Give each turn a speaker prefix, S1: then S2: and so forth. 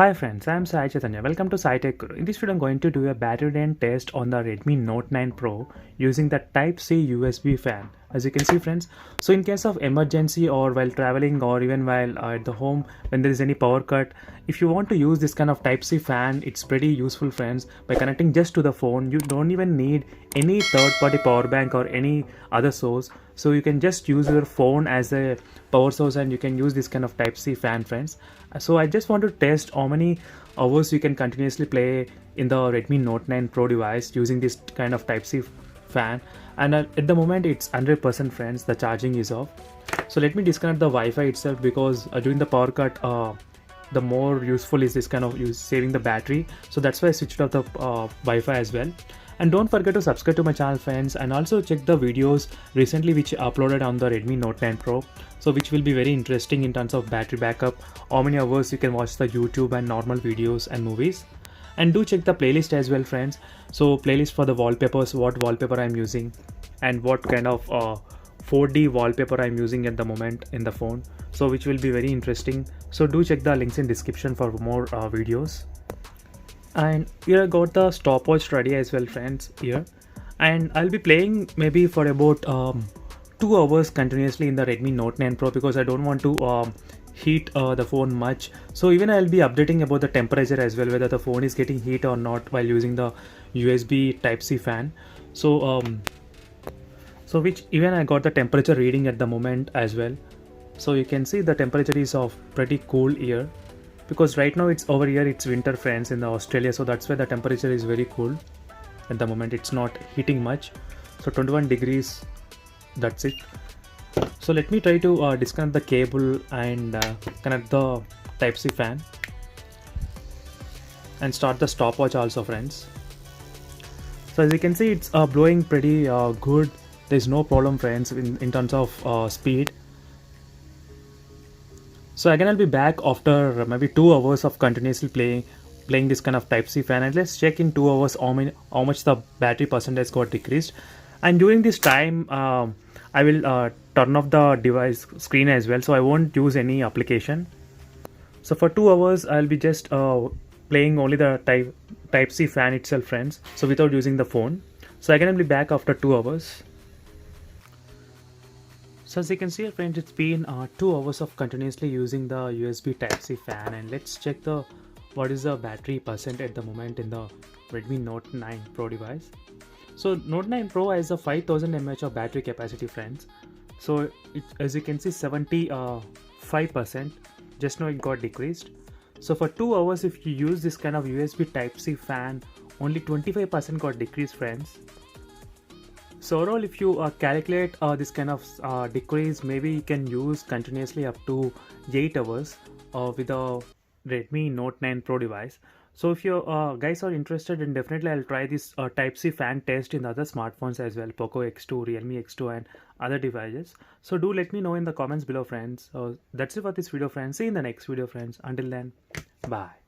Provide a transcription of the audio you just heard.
S1: Hi friends, I am Sai Chaitanya. Welcome to Sai Tech Guru. In this video, I'm going to do a battery drain test on the Redmi Note 9 Pro using the Type-C USB fan. As you can see friends, so in case of emergency or while traveling or even while at the home when there is any power cut, if you want to use this kind of Type-C fan, it's pretty useful friends. By connecting just to the phone, you don't even need any third-party power bank or any other source. So you can just use your phone as a power source and you can use this kind of Type-C fan friends. So I just want to test how many hours you can continuously play in the Redmi Note 9 Pro device using this kind of Type-C fan, and at the moment it's 100% friends, the charging is off. So let me disconnect the Wi-Fi itself because during the power cut the more useful is this kind of saving the battery, so that's why I switched off the Wi-Fi as well. And don't forget to subscribe to my channel friends, and also check the videos recently which I uploaded on the Redmi Note 9 Pro, so which will be very interesting in terms of battery backup, how many hours you can watch the YouTube and normal videos and movies. And do check the playlist as well friends. So playlist for the wallpapers, what wallpaper I'm using and what kind of 4D wallpaper I'm using at the moment in the phone, so which will be very interesting. So do check the links in description for more videos. And here I got the stopwatch ready as well friends here, and I'll be playing maybe for about 2 hours continuously in the Redmi Note 9 Pro because I don't want to heat the phone much. So even I'll be updating about the temperature as well, whether the phone is getting heat or not while using the USB Type-C fan. So which even I got the temperature reading at the moment as well. So you can see the temperature is of pretty cool here, because right now it's over here, it's winter friends in the Australia, so that's why the temperature is very cool at the moment. It's not heating much, so 21 degrees, that's it. So let me try to disconnect the cable and connect the Type-C fan and start the stopwatch also friends. So as you can see, it's blowing pretty good. There's no problem friends in terms of speed. So again I'll be back after maybe 2 hours of continuously playing this kind of Type-C fan, and let's check in 2 hours how much the battery percentage got decreased. And during this time I will turn off the device screen as well, so I won't use any application. So for 2 hours I'll be just playing only the Type-C fan itself friends, so without using the phone. So again I'll be back after 2 hours. So as you can see friends, it's been 2 hours of continuously using the USB Type-C fan, and let's check the what is the battery percent at the moment in the Redmi Note 9 Pro device. So Note 9 Pro has a 5000 mAh of battery capacity friends. So as you can see 75%, just now it got decreased. So for 2 hours if you use this kind of USB Type-C fan, only 25% got decreased friends. So overall if you calculate this kind of decrease, maybe you can use continuously up to 8 hours with the Redmi Note 9 Pro device. So if you guys are interested, then definitely I'll try this Type-C fan test in other smartphones as well, Poco X2, Realme X2 and other devices. So do let me know in the comments below friends. That's it for this video friends. See you in the next video friends. Until then, bye.